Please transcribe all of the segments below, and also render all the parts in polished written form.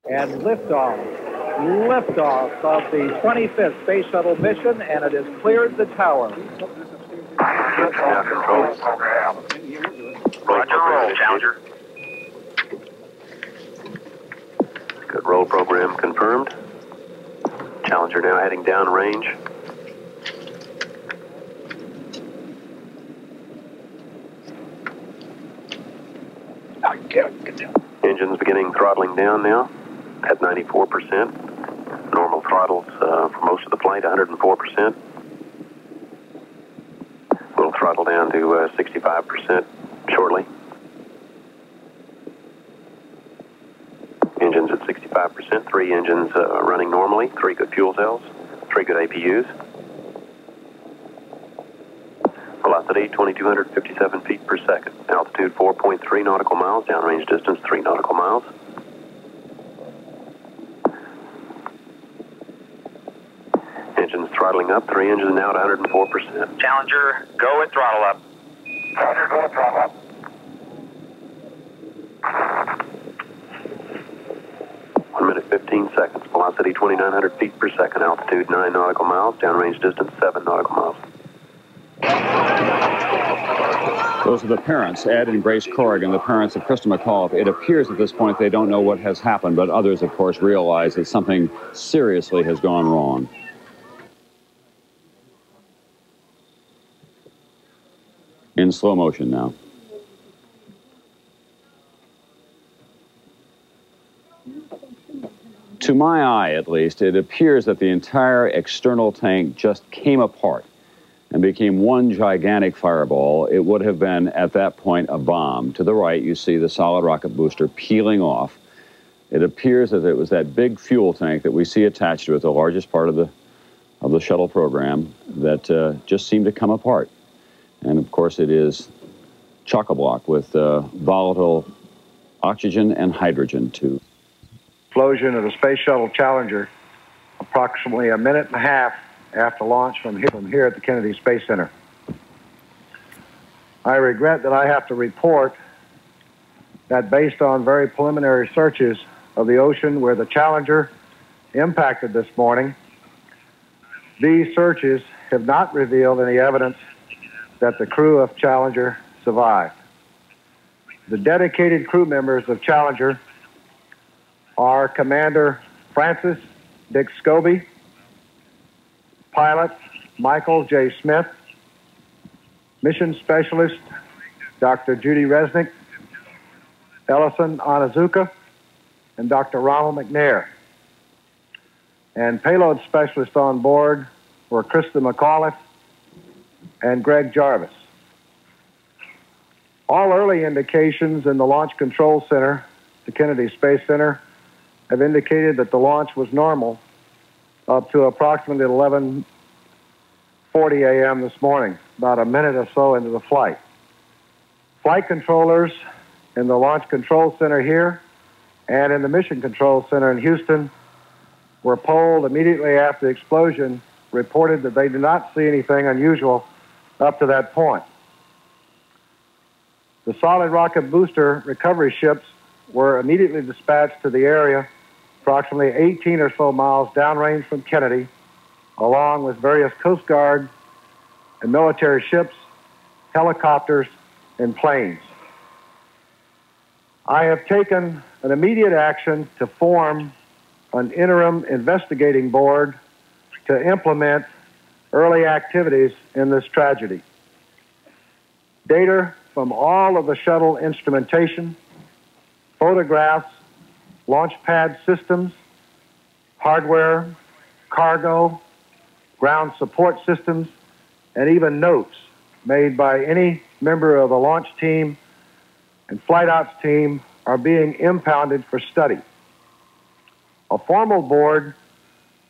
And liftoff of the 25th Space Shuttle mission, and it has cleared the tower. Now control. Roger, roll, Challenger. Good, roll program confirmed. Challenger now heading down range. Engines beginning throttling down now at 94%. Normal throttles for most of the flight, 104%. We'll throttle down to 65% shortly. Engines at 65%, 3 engines running normally, 3 good fuel cells, 3 good APUs. Velocity 2,257 feet per second. Altitude 4.3 nautical miles. Downrange distance 3 nautical miles. Engines throttling up. 3 engines now at 104%. Challenger, go at throttle up. Challenger, go at throttle up. 1 minute 15 seconds. Velocity 2,900 feet per second. Altitude 9 nautical miles. Downrange distance 7 nautical miles. Those are the parents, Ed and Grace Corrigan, the parents of Krista McAuliffe. It appears at this point they don't know what has happened, but others, of course, realize that something seriously has gone wrong. In slow motion now. To my eye, at least, it appears that the entire external tank just came apart and became one gigantic fireball. It would have been, at that point, a bomb. To the right, you see the solid rocket booster peeling off. It appears that it was that big fuel tank that we see attached to it, the largest part of the shuttle program, that just seemed to come apart. And, of course, it is chock-a-block with volatile oxygen and hydrogen, too. Explosion of the Space Shuttle Challenger approximately a minute and a half after launch from here at the Kennedy Space Center. I regret that I have to report that based on very preliminary searches of the ocean where the Challenger impacted this morning, these searches have not revealed any evidence that the crew of Challenger survived. The dedicated crew members of Challenger are Commander Francis Dick Scobie, pilot Michael J. Smith, mission specialist Dr. Judy Resnick, Ellison Onizuka, and Dr. Ronald McNair. And payload specialists on board were Krista McAuliffe and Greg Jarvis. All early indications in the Launch Control Center, the Kennedy Space Center, have indicated that the launch was normal up to approximately 11:40 a.m. this morning, about a minute or so into the flight. Flight controllers in the Launch Control Center here and in the Mission Control Center in Houston were polled immediately after the explosion, reported that they did not see anything unusual up to that point. The solid rocket booster recovery ships were immediately dispatched to the area approximately 18 or so miles downrange from Kennedy, along with various Coast Guard and military ships, helicopters, and planes. I have taken an immediate action to form an interim investigating board to implement early activities in this tragedy. Data from all of the shuttle instrumentation, photographs, launch pad systems, hardware, cargo, ground support systems, and even notes made by any member of the launch team and flight ops team are being impounded for study. A formal board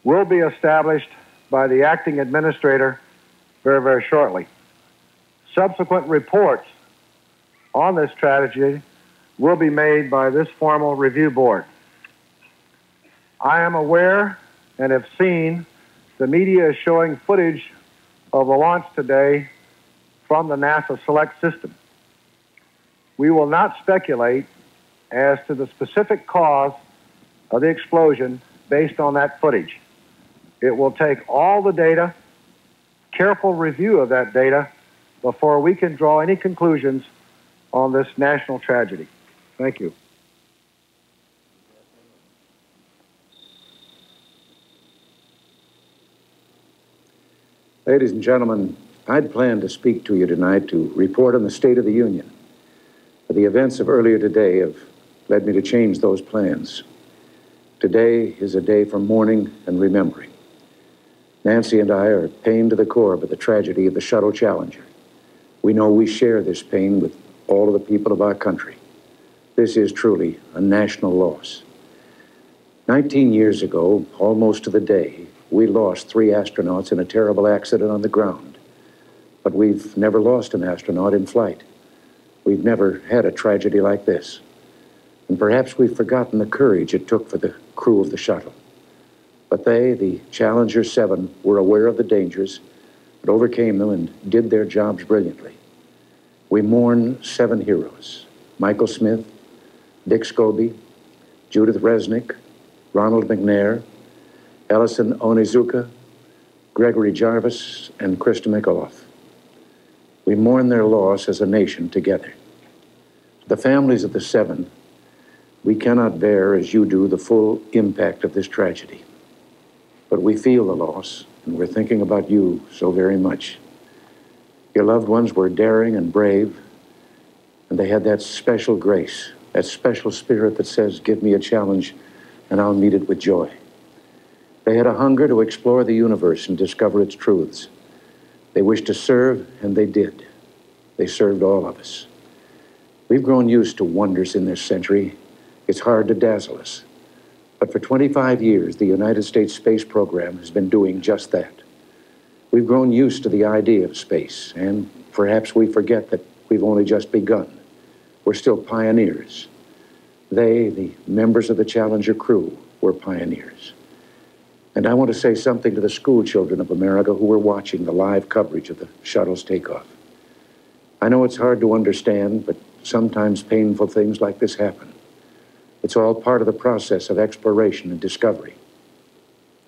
will be established by the acting administrator very, very shortly. Subsequent reports on this tragedy will be made by this formal review board. I am aware and have seen the media is showing footage of the launch today from the NASA Select system. We will not speculate as to the specific cause of the explosion based on that footage. It will take all the data, careful review of that data, before we can draw any conclusions on this national tragedy. Thank you. Ladies and gentlemen, I'd planned to speak to you tonight to report on the State of the Union. But the events of earlier today have led me to change those plans. Today is a day for mourning and remembering. Nancy and I are pained to the core by the tragedy of the Shuttle Challenger. We know we share this pain with all of the people of our country. This is truly a national loss. 19 years ago, almost to the day, we lost 3 astronauts in a terrible accident on the ground. But we've never lost an astronaut in flight. We've never had a tragedy like this. And perhaps we've forgotten the courage it took for the crew of the shuttle. But they, the Challenger 7, were aware of the dangers, but overcame them and did their jobs brilliantly. We mourn 7 heroes: Michael Smith, Dick Scobie, Judith Resnick, Ronald McNair, Ellison Onizuka, Gregory Jarvis, and Krista McAuliffe. We mourn their loss as a nation together. The families of the 7, we cannot bear, as you do, the full impact of this tragedy. But we feel the loss, and we're thinking about you so very much. Your loved ones were daring and brave, and they had that special grace, that special spirit that says, give me a challenge, and I'll meet it with joy. They had a hunger to explore the universe and discover its truths. They wished to serve, and they did. They served all of us. We've grown used to wonders in this century. It's hard to dazzle us. But for 25 years, the United States space program has been doing just that. We've grown used to the idea of space, and perhaps we forget that we've only just begun. We're still pioneers. They, the members of the Challenger crew, were pioneers. And I want to say something to the school children of America who were watching the live coverage of the shuttle's takeoff. I know it's hard to understand, but sometimes painful things like this happen. It's all part of the process of exploration and discovery.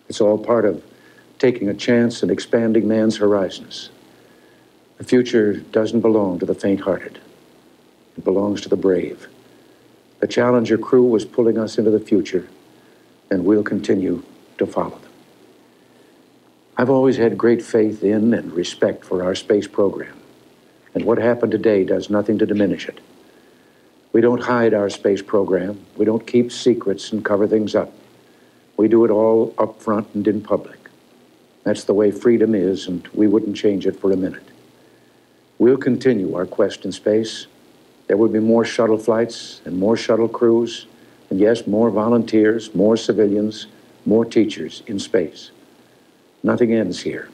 It's all part of taking a chance and expanding man's horizons. The future doesn't belong to the faint-hearted. It belongs to the brave. The Challenger crew was pulling us into the future, and we'll continue to follow them. I've always had great faith in and respect for our space program, and what happened today does nothing to diminish it. We don't hide our space program. We don't keep secrets and cover things up. We do it all up front and in public. That's the way freedom is, and we wouldn't change it for a minute. We'll continue our quest in space. There will be more shuttle flights and more shuttle crews, and yes, more volunteers, more civilians, more teachers in space. Nothing ends here.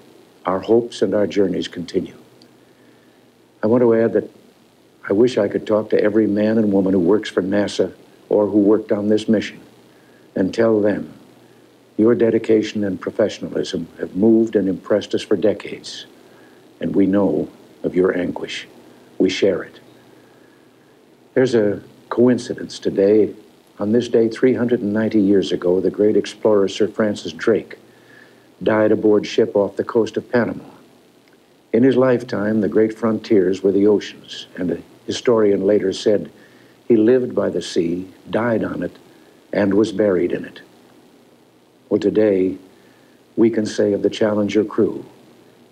Our hopes and our journeys continue. I want to add that I wish I could talk to every man and woman who works for NASA or who worked on this mission and tell them your dedication and professionalism have moved and impressed us for decades, and we know of your anguish. We share it. There's a coincidence today. On this day, 390 years ago, the great explorer Sir Francis Drake died aboard ship off the coast of Panama. In his lifetime, the great frontiers were the oceans, and a historian later said he lived by the sea, died on it, and was buried in it. Well, today, we can say of the Challenger crew,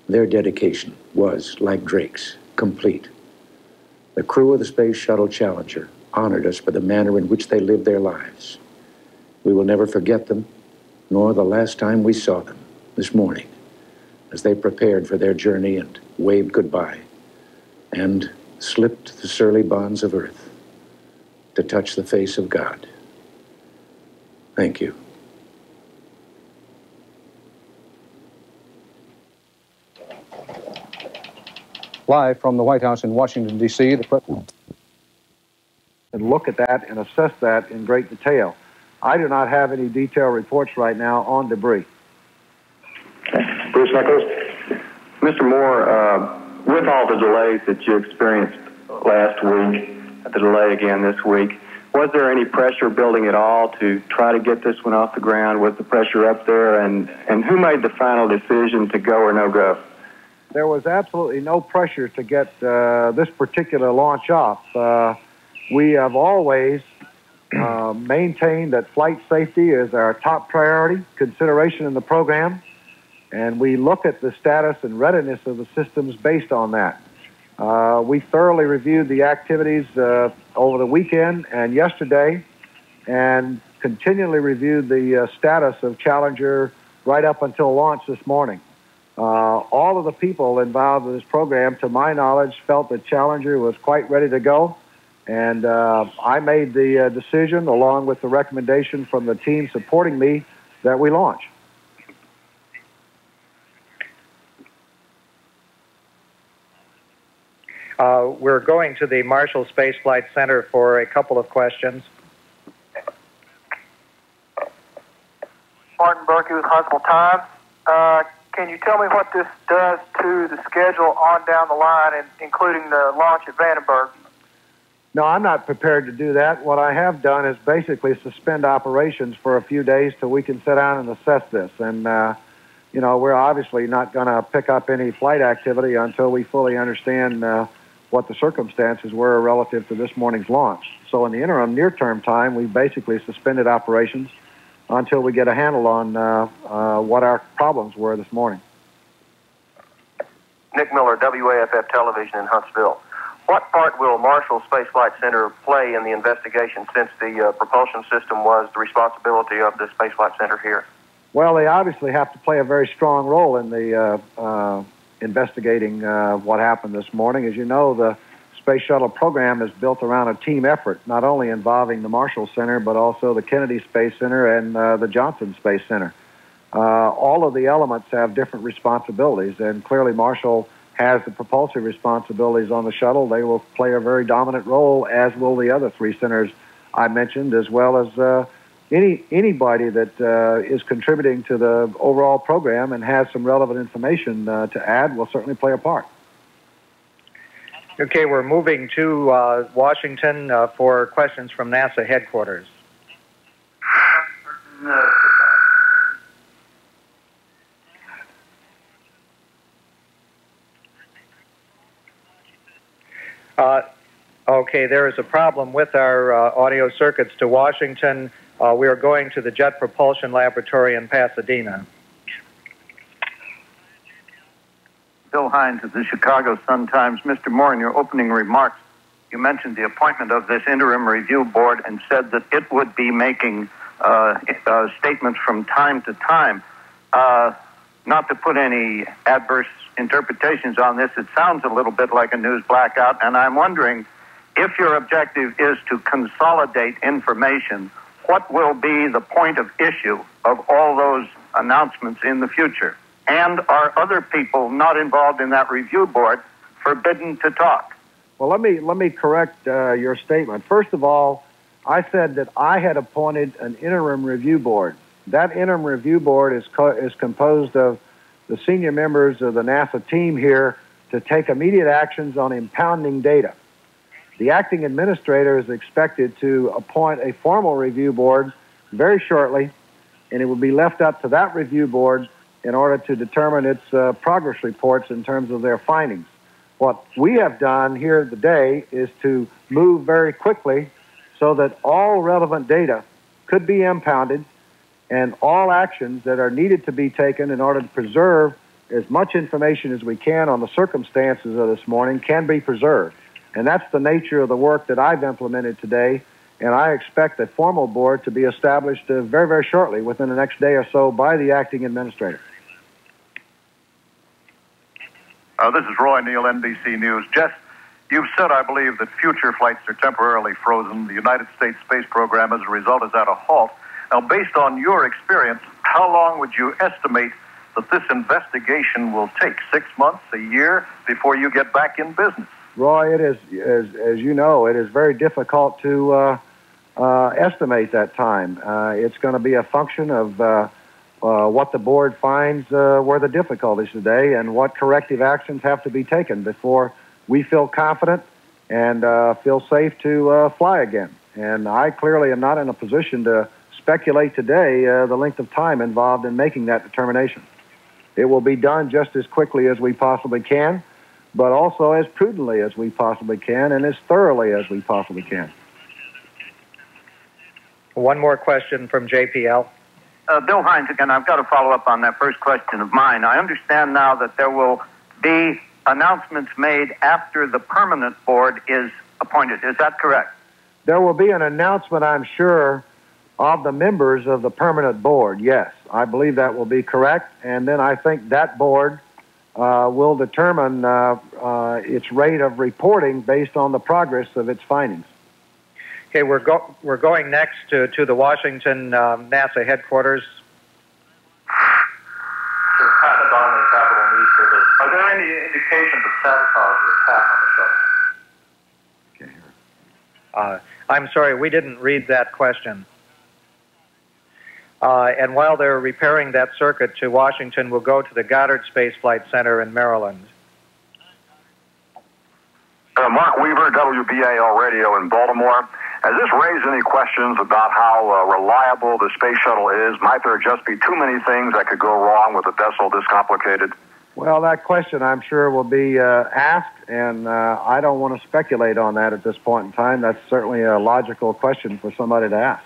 their dedication was, like Drake's, complete. The crew of the Space Shuttle Challenger honored us for the manner in which they lived their lives. We will never forget them, nor the last time we saw them, this morning, as they prepared for their journey and waved goodbye and slipped the surly bonds of earth to touch the face of God. Thank you. Live from the White House in Washington, D.C., the President. And look at that and assess that in great detail. I do not have any detailed reports right now on debris. Bruce Nichols. Mr. Moore, with all the delays that you experienced last week, the delay again this week, Was there any pressure building at all to try to get this one off the ground with the pressure up there? And who made the final decision to go or no go? There was absolutely no pressure to get this particular launch off. We have always maintained that flight safety is our top priority consideration in the program, and we look at the status and readiness of the systems based on that. We thoroughly reviewed the activities over the weekend and yesterday, and continually reviewed the status of Challenger right up until launch this morning. All of the people involved in this program, to my knowledge, felt that Challenger was quite ready to go, and I made the decision, along with the recommendation from the team supporting me, that we launch. We're going to the Marshall Space Flight Center for a couple of questions. Martin Berkey with Huntsville Times. Can you tell me what this does to the schedule on down the line, including the launch at Vandenberg? No, I'm not prepared to do that. What I have done is basically suspend operations for a few days till we can sit down and assess this. And, you know, we're obviously not going to pick up any flight activity until we fully understand what the circumstances were relative to this morning's launch. So in the interim, near-term time, we basically suspended operations until we get a handle on what our problems were this morning. Nick Miller, WAFF Television in Huntsville. What part will Marshall Space Flight Center play in the investigation, since the propulsion system was the responsibility of the Space Flight Center here? Well, they obviously have to play a very strong role in the investigating what happened this morning. As you know, the Space Shuttle program is built around a team effort, not only involving the Marshall Center, but also the Kennedy Space Center and the Johnson Space Center. All of the elements have different responsibilities, and clearly Marshall has the propulsive responsibilities on the shuttle. They will play a very dominant role, as will the other three centers I mentioned, as well as anybody that is contributing to the overall program and has some relevant information to add will certainly play a part. Okay, we're moving to Washington for questions from NASA headquarters. Okay, there is a problem with our audio circuits to Washington. We are going to the Jet Propulsion Laboratory in Pasadena. Bill Hines of the Chicago Sun-Times. Mr. Moore, in your opening remarks, you mentioned the appointment of this interim review board and said that it would be making statements from time to time. Not to put any adverse interpretations on this, it sounds a little bit like a news blackout, and I'm wondering if your objective is to consolidate information, what will be the point of issue of all those announcements in the future? And are other people not involved in that review board forbidden to talk? Well, let me correct your statement. First of all, I said that I had appointed an interim review board. That interim review board is composed of the senior members of the NASA team here to take immediate actions on impounding data. The acting administrator is expected to appoint a formal review board very shortly, and it will be left up to that review board in order to determine its progress reports in terms of their findings. What we have done here today is to move very quickly so that all relevant data could be impounded and all actions that are needed to be taken in order to preserve as much information as we can on the circumstances of this morning can be preserved. And that's the nature of the work that I've implemented today, and I expect a formal board to be established very, very shortly, within the next day or so, by the acting administrator. This is Roy Neal, NBC News. Jess, you've said, I believe, that future flights are temporarily frozen. The United States space program, as a result, is at a halt. Now, based on your experience, how long would you estimate that this investigation will take? 6 months, a year, before you get back in business? Roy, it is, as you know, it is very difficult to estimate that time. It's going to be a function of what the board finds were the difficulties today and what corrective actions have to be taken before we feel confident and feel safe to fly again. And I clearly am not in a position to speculate today the length of time involved in making that determination. It will be done just as quickly as we possibly can, but also as prudently as we possibly can and as thoroughly as we possibly can. One more question from JPL. Bill Hines again. I've got to follow up on that first question of mine. I understand now that there will be announcements made after the permanent board is appointed. Is that correct? There will be an announcement, I'm sure, of the members of the permanent board, yes. I believe that will be correct. And then I think that board will determine its rate of reporting based on the progress of its findings. Okay, we're going next to the Washington NASA headquarters. Are there any indications of sabotage or attack on the shuttle? I'm sorry, we didn't read that question. And while they're repairing that circuit to Washington, we'll go to the Goddard Space Flight Center in Maryland. Mark Weaver, WBAL Radio in Baltimore. Has this raised any questions about how reliable the space shuttle is? Might there just be too many things that could go wrong with a vessel this complicated? Well, that question, I'm sure, will be asked, and I don't want to speculate on that at this point in time. That's certainly a logical question for somebody to ask.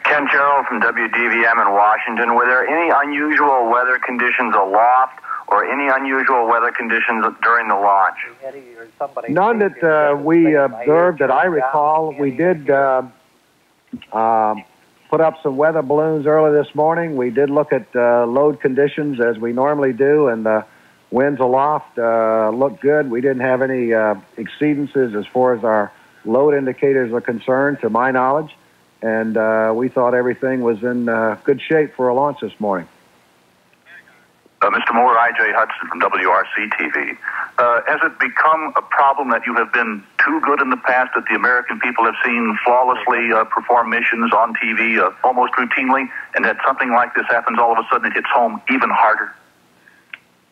Ken Terrell from WDVM in Washington. Were there any unusual weather conditions aloft or any unusual weather conditions during the launch? None that we observed that I recall. We did put up some weather balloons early this morning. We did look at load conditions as we normally do, and the winds aloft looked good. We didn't have any exceedances as far as our load indicators are concerned, to my knowledge, and we thought everything was in good shape for a launch this morning. Mr. Moore, I.J. Hudson from WRC-TV. Has it become a problem that you have been too good in the past, that the American people have seen flawlessly perform missions on TV almost routinely, and that something like this happens all of a sudden, it hits home even harder?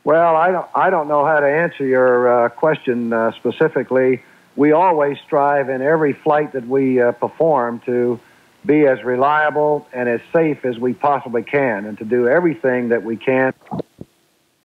Well, I don't know how to answer your question specifically. We always strive in every flight that we perform to be as reliable and as safe as we possibly can, and to do everything that we can